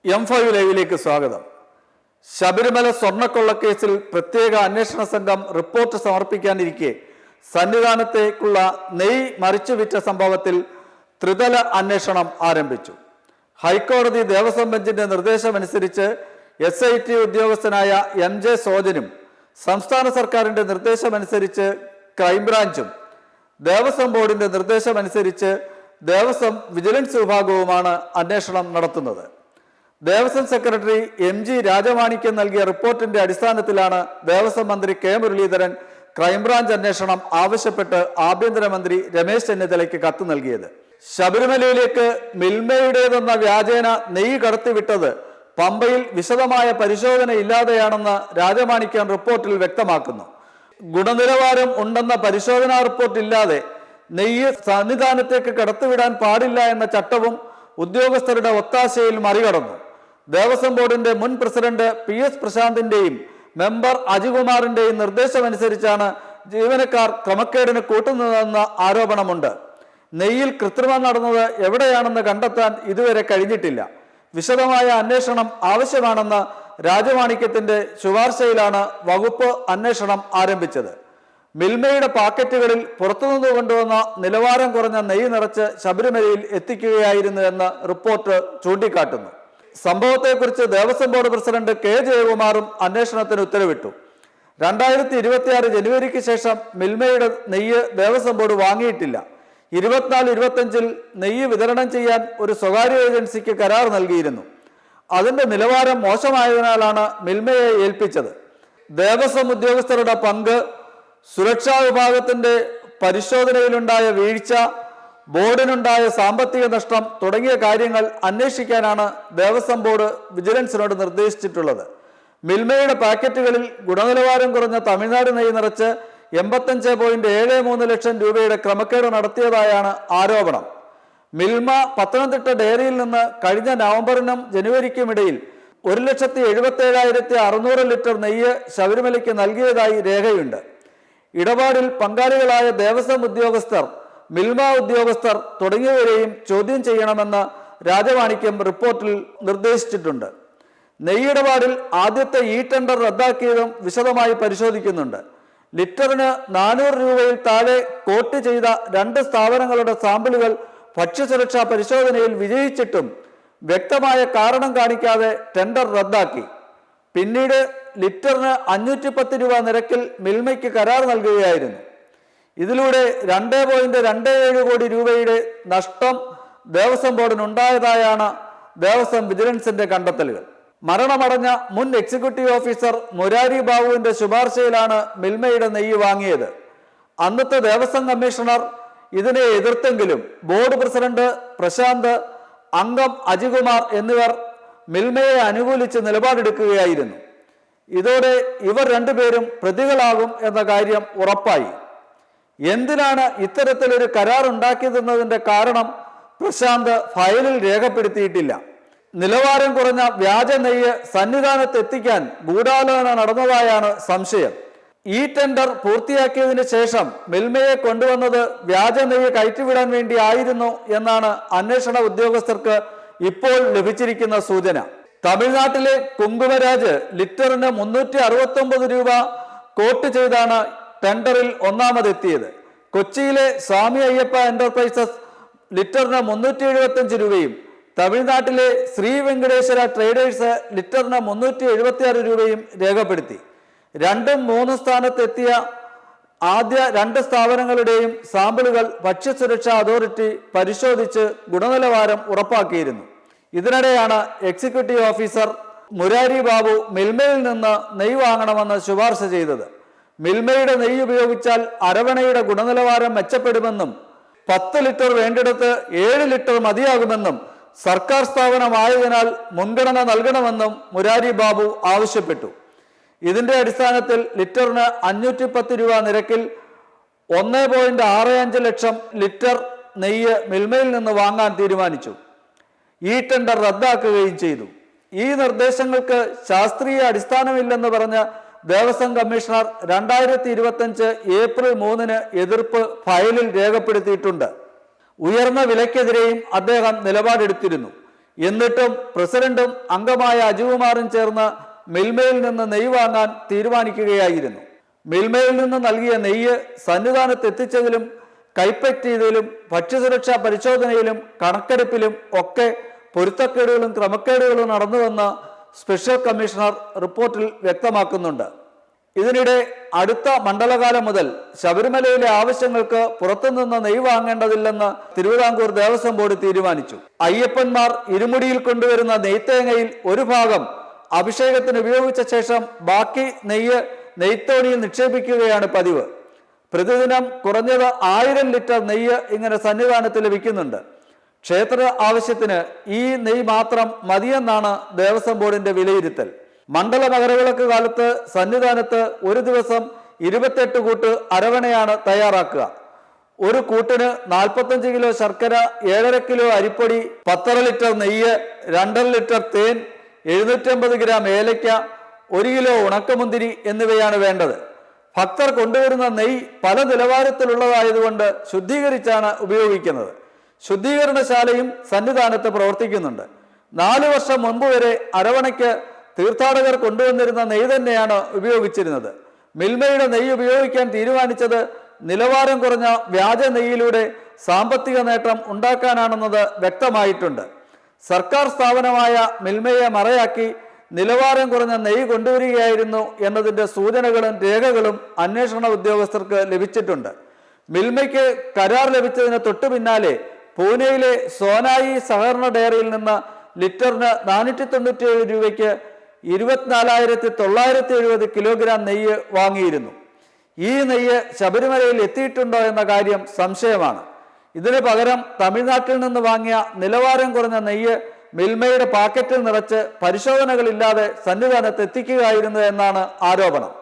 M5 ലൈവിലേക്ക് സ്വാഗതം. ശബരിമല സ്വർണ്ണക്കൊള്ളക്കേസിൽ പ്രത്യേക അന്വേഷണ സംഘം റിപ്പോർട്ട് സമർപ്പിക്കാനിരിക്കെ സന്നിധാനത്തേക്കുള്ള നെയ് മറിച്ചുവിറ്റ സംഭവത്തിൽ ത്രിതല അന്വേഷണം ആരംഭിച്ചു. ഹൈക്കോടതി ദേവസ്വം ബെഞ്ചിന്റെ നിർദ്ദേശമനുസരിച്ച് SIT ഉദ്യോഗസ്ഥനായ MJ സോജനും സംസ്ഥാന സർക്കാരിന്റെ നിർദ്ദേശമനുസരിച്ച് ക്രൈംബ്രാഞ്ചും ദേവസ്വം ബോർഡിന്റെ നിർദ്ദേശമനുസരിച്ച് ദേവസ്വം വിജിലൻസ് വിഭാഗവുമാണ് അന്വേഷണം നടത്തുന്നത്. ദേവസ്വം സെക്രട്ടറി MG രാജമാണിക്യം നൽകിയ റിപ്പോർട്ടിന്റെ അടിസ്ഥാനത്തിലാണ് ദേവസ്വം മന്ത്രി K മുരളീധരൻ ക്രൈംബ്രാഞ്ച് അന്വേഷണം ആവശ്യപ്പെട്ട് ആഭ്യന്തരമന്ത്രി രമേശ് ചെന്നിത്തലയ്ക്ക് കത്ത് നൽകിയത്. ശബരിമലയിലേക്ക് മിൽമയുടേതെന്ന വ്യാജേന നെയ്യ് കടത്തിവിട്ടത് പമ്പയിൽ വിശദമായ പരിശോധന ഇല്ലാതെയാണെന്ന് രാജമാണിക്യം റിപ്പോർട്ടിൽ വ്യക്തമാക്കുന്നു. ഗുണനിലവാരം ഉണ്ടെന്ന പരിശോധനാ റിപ്പോർട്ട് ഇല്ലാതെ നെയ്യ് സന്നിധാനത്തേക്ക് കടത്തിവിടാൻ പാടില്ല എന്ന ചട്ടവും ഉദ്യോഗസ്ഥരുടെ ഒത്താശയിൽ മറികടന്നു. ദേവസ്വം ബോർഡിന്റെ മുൻ പ്രസിഡന്റ് PS പ്രശാന്തിന്റെയും മെമ്പർ അജികുമാറിന്റെയും നിർദ്ദേശമനുസരിച്ചാണ് ജീവനക്കാർ ക്രമക്കേടിന് കൂട്ടുന്നതെന്ന ആരോപണമുണ്ട്. നെയ്യിൽ കൃത്രിമം നടന്നത് എവിടെയാണെന്ന് കണ്ടെത്താൻ ഇതുവരെ കഴിഞ്ഞിട്ടില്ല. വിശദമായ അന്വേഷണം ആവശ്യമാണെന്ന രാജമാണിക്യത്തിന്റെ ശുപാർശയിലാണ് വകുപ്പ് അന്വേഷണം ആരംഭിച്ചത്. മിൽമയുടെ പാക്കറ്റുകളിൽ പുറത്തുനിന്ന് കൊണ്ടുവന്ന നിലവാരം കുറഞ്ഞ നെയ്യ് നിറച്ച് ശബരിമലയിൽ എത്തിക്കുകയായിരുന്നു എന്ന് റിപ്പോർട്ട് ചൂണ്ടിക്കാട്ടുന്നു. സംഭവത്തെക്കുറിച്ച് ദേവസ്വം ബോർഡ് പ്രസിഡന്റ് K ജയകുമാറും അന്വേഷണത്തിന് ഉത്തരവിട്ടു. 2026 ജനുവരിക്ക് ശേഷം മിൽമയുടെ നെയ്യ് ദേവസ്വം ബോർഡ് വാങ്ങിയിട്ടില്ല. 24-25 നെയ്യ് വിതരണം ചെയ്യാൻ ഒരു സ്വകാര്യ ഏജൻസിക്ക് കരാർ നൽകിയിരുന്നു. അതിന്റെ നിലവാരം മോശമായതിനാലാണ് മിൽമയെ ഏൽപ്പിച്ചത്. ദേവസ്വം ഉദ്യോഗസ്ഥരുടെ പങ്ക്, സുരക്ഷാ വിഭാഗത്തിന്റെ പരിശോധനയിലുണ്ടായ വീഴ്ച, ബോർഡിനുണ്ടായ സാമ്പത്തിക നഷ്ടം തുടങ്ങിയ കാര്യങ്ങൾ അന്വേഷിക്കാനാണ് ദേവസ്വം ബോർഡ് വിജിലൻസിനോട് നിർദ്ദേശിച്ചിട്ടുള്ളത്. മിൽമയുടെ പാക്കറ്റുകളിൽ ഗുണനിലവാരം കുറഞ്ഞ തമിഴ്നാട് നെയ്യ് നിറച്ച് 85.73 ലക്ഷം രൂപയുടെ ക്രമക്കേട് നടത്തിയതായാണ് ആരോപണം. മിൽമ പത്തനംതിട്ട ഡയറിയിൽ നിന്ന് കഴിഞ്ഞ നവംബറിനും ജനുവരിക്കും ഇടയിൽ 1,77,600 ലിറ്റർ നെയ്യ് ശബരിമലയ്ക്ക് നൽകിയതായി രേഖയുണ്ട്. ഇടപാടിൽ പങ്കാളികളായ ദേവസ്വം ഉദ്യോഗസ്ഥർ, മിൽമ ഉദ്യോഗസ്ഥർ തുടങ്ങിയവരെയും ചോദ്യം ചെയ്യണമെന്ന് രാജമാണിക്യം റിപ്പോർട്ടിൽ നിർദ്ദേശിച്ചിട്ടുണ്ട്. നെയ്യിടപാടിൽ ആദ്യത്തെ ടെൻഡർ റദ്ദാക്കിയതും വിശദമായി പരിശോധിക്കുന്നുണ്ട്. ലിറ്ററിന് 400 രൂപയിൽ താഴെ കോട്ട് ചെയ്ത 2 സ്ഥാപനങ്ങളുടെ സാമ്പിളുകൾ ഭക്ഷ്യസുരക്ഷാ പരിശോധനയിൽ വിജയിച്ചിട്ടും വ്യക്തമായ കാരണം കാണിക്കാതെ ടെൻഡർ റദ്ദാക്കി. പിന്നീട് ലിറ്ററിന് 510 രൂപ നിരക്കിൽ മിൽമയ്ക്ക് കരാർ നൽകുകയായിരുന്നു. ഇതിലൂടെ 2.27 കോടി രൂപയുടെ നഷ്ടം ദേവസ്വം ബോർഡിനുണ്ടായതായാണ് ദേവസ്വം വിജിലൻസിന്റെ കണ്ടെത്തലുകൾ. മരണമടഞ്ഞ മുൻ എക്സിക്യൂട്ടീവ് ഓഫീസർ മുരാരി ബാബുവിന്റെ ശുപാർശയിലാണ് മിൽമയുടെ നെയ്യ് വാങ്ങിയത്. അന്നത്തെ ദേവസ്വം കമ്മീഷണർ ഇതിനെ എതിർത്തെങ്കിലും ബോർഡ് പ്രസിഡന്റ് പ്രശാന്ത്, അംഗം അജികുമാർ എന്നിവർ മിൽമയെ അനുകൂലിച്ച് നിലപാടെടുക്കുകയായിരുന്നു. ഇതോടെ ഇവർ രണ്ടുപേരും പ്രതികളാകും എന്ന കാര്യം ഉറപ്പായി. എന്തിനാണ് ഇത്തരത്തിലൊരു കരാർ ഉണ്ടാക്കിയതെന്നതിന്റെ കാരണം പ്രശാന്ത് ഫയലിൽ രേഖപ്പെടുത്തിയിട്ടില്ല. നിലവാരം കുറഞ്ഞ വ്യാജ നെയ്യ് സന്നിധാനത്ത് എത്തിക്കാൻ ഗൂഢാലോചന നടന്നതായാണ് സംശയം. ഈ ടെൻഡർ പൂർത്തിയാക്കിയതിന് ശേഷം മിൽമയെ കൊണ്ടുവന്നത് വ്യാജ നെയ്യ് കയറ്റിവിടാൻ വേണ്ടി ആയിരുന്നു എന്നാണ് അന്വേഷണ ഉദ്യോഗസ്ഥർക്ക് ഇപ്പോൾ ലഭിച്ചിരിക്കുന്ന സൂചന. തമിഴ്നാട്ടിലെ കുങ്കുമരാജ് ലിറ്ററിന് 369 രൂപ കോട്ട് ചെയ്താണ് ടെൻഡറിൽ ഒന്നാമതെത്തിയത്. കൊച്ചിയിലെ സ്വാമി അയ്യപ്പ എന്റർപ്രൈസസ് ലിറ്ററിന് 375 രൂപയും തമിഴ്നാട്ടിലെ ശ്രീ വെങ്കടേശ്വര ട്രേഡേഴ്സ് ലിറ്ററിന് 376 രൂപയും രേഖപ്പെടുത്തി. 2-3 സ്ഥാനത്തെത്തിയ ആദ്യ 2 സ്ഥാപനങ്ങളുടെയും സാമ്പിളുകൾ ഭക്ഷ്യസുരക്ഷാ അതോറിറ്റി പരിശോധിച്ച് ഗുണനിലവാരം ഉറപ്പാക്കിയിരുന്നു. ഇതിനിടെയാണ് എക്സിക്യൂട്ടീവ് ഓഫീസർ മുരാരി ബാബു മിൽമയിൽ നിന്ന് നെയ്യ് വാങ്ങണമെന്ന് ശുപാർശ ചെയ്തത്. മിൽമയുടെ നെയ്യ് ഉപയോഗിച്ചാൽ അരവണയുടെ ഗുണനിലവാരം മെച്ചപ്പെടുമെന്നും 10 ലിറ്റർ വേണ്ടിടത്ത് 7 ലിറ്റർ മതിയാകുമെന്നും സർക്കാർ സ്ഥാപനമായതിനാൽ മുൻഗണന നൽകണമെന്നും മുരാരി ബാബു ആവശ്യപ്പെട്ടു. ഇതിന്റെ അടിസ്ഥാനത്തിൽ ലിറ്ററിന് 510 രൂപ നിരക്കിൽ 1.65 ലക്ഷം ലിറ്റർ നെയ്യ് മിൽമയിൽ നിന്ന് വാങ്ങാൻ തീരുമാനിച്ചു. ഈ ടെൻഡർ റദ്ദാക്കുകയും ചെയ്തു. ഈ നിർദ്ദേശങ്ങൾക്ക് ശാസ്ത്രീയ അടിസ്ഥാനമില്ലെന്ന് പറഞ്ഞ് ദേവസ്വം കമ്മീഷണർ 2025 ഏപ്രിൽ 3 എതിർപ്പ് ഫയലിൽ രേഖപ്പെടുത്തിയിട്ടുണ്ട്. ഉയർന്ന വിലയ്ക്കെതിരെയും അദ്ദേഹം നിലപാടെടുത്തിരുന്നു. എന്നിട്ടും പ്രസിഡന്റും അംഗമായ അജികുമാറും ചേർന്ന് മിൽമയിൽ നിന്ന് നെയ്യ് വാങ്ങാൻ തീരുമാനിക്കുകയായിരുന്നു. മിൽമയിൽ നിന്ന് നൽകിയ നെയ്യ് സന്നിധാനത്ത് എത്തിച്ചതിലും കൈപ്പറ്റിയതിലും ഭക്ഷ്യസുരക്ഷാ പരിശോധനയിലും കണക്കെടുപ്പിലും ഒക്കെ പൊരുത്തക്കേടുകളും ക്രമക്കേടുകളും നടന്നുവെന്ന് സ്പെഷ്യൽ കമ്മീഷണർ റിപ്പോർട്ടിൽ വ്യക്തമാക്കുന്നുണ്ട്. ഇതിനിടെ അടുത്ത മണ്ഡലകാലം മുതൽ ശബരിമലയിലെ ആവശ്യങ്ങൾക്ക് പുറത്തുനിന്ന് നെയ്യ് വാങ്ങേണ്ടതില്ലെന്ന് തിരുവിതാംകൂർ ദേവസ്വം ബോർഡ് തീരുമാനിച്ചു. അയ്യപ്പന്മാർ ഇരുമുടിയിൽ കൊണ്ടുവരുന്ന നെയ്ത്തേങ്ങയിൽ ഒരു ഭാഗം അഭിഷേകത്തിന് ഉപയോഗിച്ച ശേഷം ബാക്കി നെയ്യ് നെയ്ത്തോണിയിൽ നിക്ഷേപിക്കുകയാണ് പതിവ്. പ്രതിദിനം കുറഞ്ഞത് 1000 ലിറ്റർ നെയ്യ് ഇങ്ങനെ സന്നിധാനത്ത് ലഭിക്കുന്നുണ്ട്. ക്ഷേത്ര ആവശ്യത്തിന് ഈ നെയ്യ് മാത്രം മതിയെന്നാണ് ദേവസ്വം ബോർഡിന്റെ വിലയിരുത്തൽ. മണ്ഡല മകരവിളക്ക് കാലത്ത് സന്നിധാനത്ത് ഒരു ദിവസം 28 കൂട്ട് അരവണയാണ് തയ്യാറാക്കുക. ഒരു കൂട്ടിന് 45 കിലോ ശർക്കര, 7.5 കിലോ അരിപ്പൊടി, 10 ലിറ്റർ നെയ്യ്, 2.5 ലിറ്റർ തേൻ, 750 ഗ്രാം ഏലയ്ക്ക, 1 കിലോ ഉണക്കമുന്തിരി എന്നിവയാണ് വേണ്ടത്. ഭക്തർ കൊണ്ടുവരുന്ന നെയ്യ് പല നിലവാരത്തിലുള്ളതായതുകൊണ്ട് ശുദ്ധീകരിച്ചാണ് ഉപയോഗിക്കുന്നത്. ശുദ്ധീകരണശാലയും സന്നിധാനത്ത് പ്രവർത്തിക്കുന്നുണ്ട്. 4 വർഷം മുൻപ് വരെ അരവണയ്ക്ക് തീർത്ഥാടകർ കൊണ്ടുവന്നിരുന്ന നെയ്യ് തന്നെയാണ് ഉപയോഗിച്ചിരുന്നത്. മിൽമയുടെ നെയ്യ് ഉപയോഗിക്കാൻ തീരുമാനിച്ചത് നിലവാരം കുറഞ്ഞ വ്യാജ നെയ്യിലൂടെ സാമ്പത്തിക നേട്ടം ഉണ്ടാക്കാനാണെന്നത് വ്യക്തമായിട്ടുണ്ട്. സർക്കാർ സ്ഥാപനമായ മിൽമയെ മറയാക്കി നിലവാരം കുറഞ്ഞ നെയ്യ് കൊണ്ടുവരികയായിരുന്നു എന്നതിൻ്റെ സൂചനകളും രേഖകളും അന്വേഷണ ഉദ്യോഗസ്ഥർക്ക് ലഭിച്ചിട്ടുണ്ട്. മിൽമയ്ക്ക് കരാർ ലഭിച്ചതിന് തൊട്ടു പിന്നാലെ പൂനെയിലെ സോനായി സഹകരണ ഡയറിയിൽ നിന്ന് ലിറ്ററിന് 497 രൂപയ്ക്ക് 24,970 കിലോഗ്രാം നെയ്യ് വാങ്ങിയിരുന്നു. ഈ നെയ്യ് ശബരിമലയിൽ എത്തിയിട്ടുണ്ടോ എന്ന കാര്യം സംശയമാണ്. ഇതിന് പകരം തമിഴ്നാട്ടിൽ നിന്ന് വാങ്ങിയ നിലവാരം കുറഞ്ഞ നെയ്യ് മിൽമയുടെ പാക്കറ്റിൽ നിറച്ച് പരിശോധനകളില്ലാതെ സന്നിധാനത്ത് എത്തിക്കുകയായിരുന്നു എന്നാണ് ആരോപണം.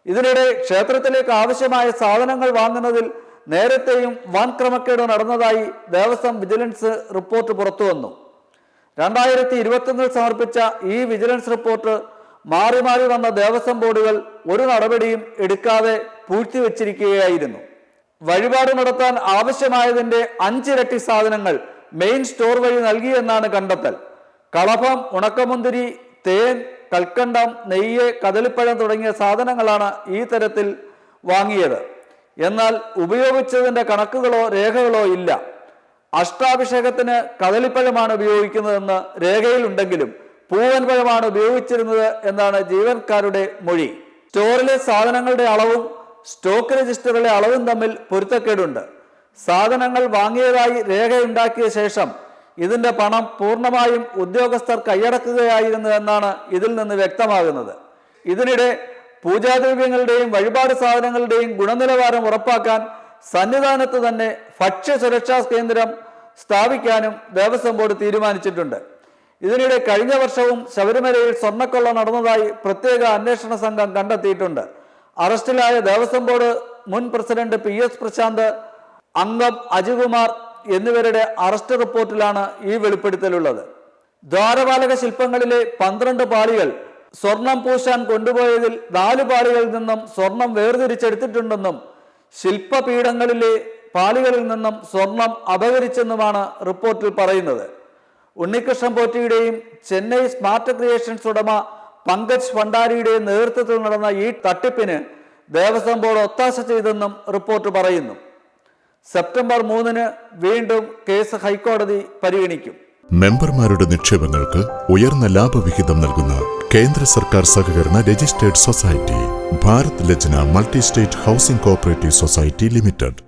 ഇതിനിടെ ക്ഷേത്രത്തിലേക്ക് ആവശ്യമായ സാധനങ്ങൾ വാങ്ങുന്നതിൽ നേരത്തെയും വൻ ക്രമക്കേട് നടന്നതായി ദേവസ്വം വിജിലൻസ് റിപ്പോർട്ട് പുറത്തുവന്നു. 2021 സമർപ്പിച്ച ഈ വിജിലൻസ് റിപ്പോർട്ട് മാറി മാറി വന്ന ദേവസ്വം ബോർഡുകൾ ഒരു നടപടിയും എടുക്കാതെ പൂഴ്ത്തിവെച്ചിരിക്കുകയായിരുന്നു. വഴിപാട് നടത്താൻ ആവശ്യമായതിൻ്റെ 5 ഇരട്ടി സാധനങ്ങൾ മെയിൻ സ്റ്റോർ വഴി നൽകിയെന്നാണ് കണ്ടെത്തൽ. കളഭം, ഉണക്കമുന്തിരി, തേൻ, കൽക്കണ്ടം, നെയ്യ്, കദളിപ്പഴം തുടങ്ങിയ സാധനങ്ങളാണ് ഈ തരത്തിൽ വാങ്ങിയത്. എന്നാൽ ഉപയോഗിച്ചതിൻ്റെ കണക്കുകളോ രേഖകളോ ഇല്ല. അഷ്ടാഭിഷേകത്തിന് കദളിപ്പഴമാണ് ഉപയോഗിക്കുന്നതെന്ന് രേഖയിലുണ്ടെങ്കിലും പൂവൻ പഴമാണ് ഉപയോഗിച്ചിരുന്നത് എന്നാണ് ജീവനക്കാരുടെ മൊഴി. സ്റ്റോറിലെ സാധനങ്ങളുടെ അളവും സ്റ്റോക്ക് രജിസ്റ്ററിലെ അളവും തമ്മിൽ പൊരുത്തക്കേടുണ്ട്. സാധനങ്ങൾ വാങ്ങിയതായി രേഖയുണ്ടാക്കിയ ശേഷം ഇതിന്റെ പണം പൂർണ്ണമായും ഉദ്യോഗസ്ഥർ കൈയടക്കുകയായിരുന്നു എന്നാണ് ഇതിൽ നിന്ന് വ്യക്തമാകുന്നത്. ഇതിനിടെ പൂജാദ്രവ്യങ്ങളുടെയും വഴിപാട് സാധനങ്ങളുടെയും ഗുണനിലവാരം ഉറപ്പാക്കാൻ സന്നിധാനത്ത് തന്നെ ഭക്ഷ്യസുരക്ഷാ കേന്ദ്രം സ്ഥാപിക്കാനും ദേവസ്വം ബോർഡ് തീരുമാനിച്ചിട്ടുണ്ട്. ഇതിനിടെ കഴിഞ്ഞ വർഷവും ശബരിമലയിൽ സ്വർണ്ണക്കൊള്ള നടന്നതായി പ്രത്യേക അന്വേഷണ സംഘം കണ്ടെത്തിയിട്ടുണ്ട്. അറസ്റ്റിലായ ദേവസ്വം ബോർഡ് മുൻ പ്രസിഡന്റ് PS പ്രശാന്ത്, അംഗം അജികുമാർ എന്നിവരുടെ അറസ്റ്റ് റിപ്പോർട്ടിലാണ് ഈ വെളിപ്പെടുത്തലുള്ളത്. ദ്വാരപാലക ശില്പങ്ങളിലെ 12 പാളികൾ സ്വർണം പൂശാൻ കൊണ്ടുപോയതിൽ 4 പാളികളിൽ നിന്നും സ്വർണം വേർതിരിച്ചെടുത്തിട്ടുണ്ടെന്നും ശില്പപീഠങ്ങളിലെ പാളികളിൽ നിന്നും സ്വർണം അപഹരിച്ചെന്നുമാണ് റിപ്പോർട്ടിൽ പറയുന്നത്. ഉണ്ണികൃഷ്ണൻ പോറ്റിയുടെയും ചെന്നൈ സ്മാർട്ട് ക്രിയേഷൻസ് ഉടമ പങ്കജ് ഭണ്ഡാരിയുടെയും നേതൃത്വത്തിൽ നടന്ന ഈ തട്ടിപ്പിന് ദേവസ്വം ബോർഡ് ഒത്താശ ചെയ്തെന്നും റിപ്പോർട്ട് പറയുന്നു. സെപ്റ്റംബർ 3 വീണ്ടും കേസ് ഹൈക്കോടതി പരിഗണിക്കും. മെമ്പർമാരുടെ നിക്ഷേപങ്ങൾക്ക് ഉയർന്ന ലാഭവിഹിതം നൽകുന്ന കേന്ദ്ര സർക്കാർ സഹകരണ registered society Bharat Lajna multi state housing cooperative society limited.